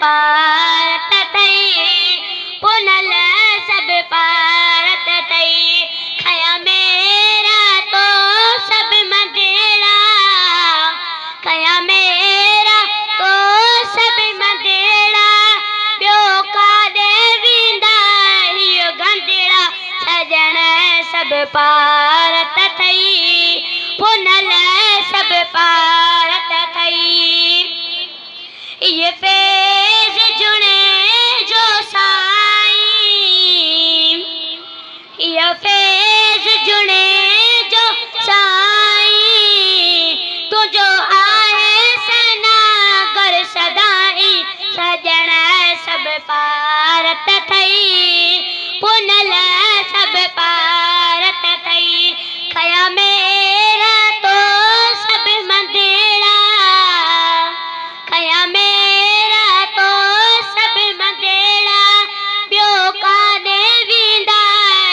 पारत थई पुनल सब पारत थई खया मेरा तो सब मंदेड़ा खया मेरा तो सब मंदेड़ा ॿियो काॾे वेंदा इहो गंदेड़ा सजण सब पारत थई पुनल सब पारत थई ये फैज़ जुणे जो साईं ये फैज़ जुणे जो साईं तुझो आहे सनागर सदाई सजण सब पारत थई पुनल सब पारत थई खया मेरा तो सब मंदेड़ा खया मेरा तो सब मंदेड़ा ॿियो काॾे वेंदा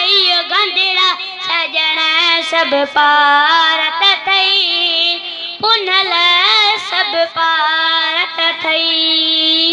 इहो गंदेड़ा सजण सब पारत थई पुनल सब पारत थई।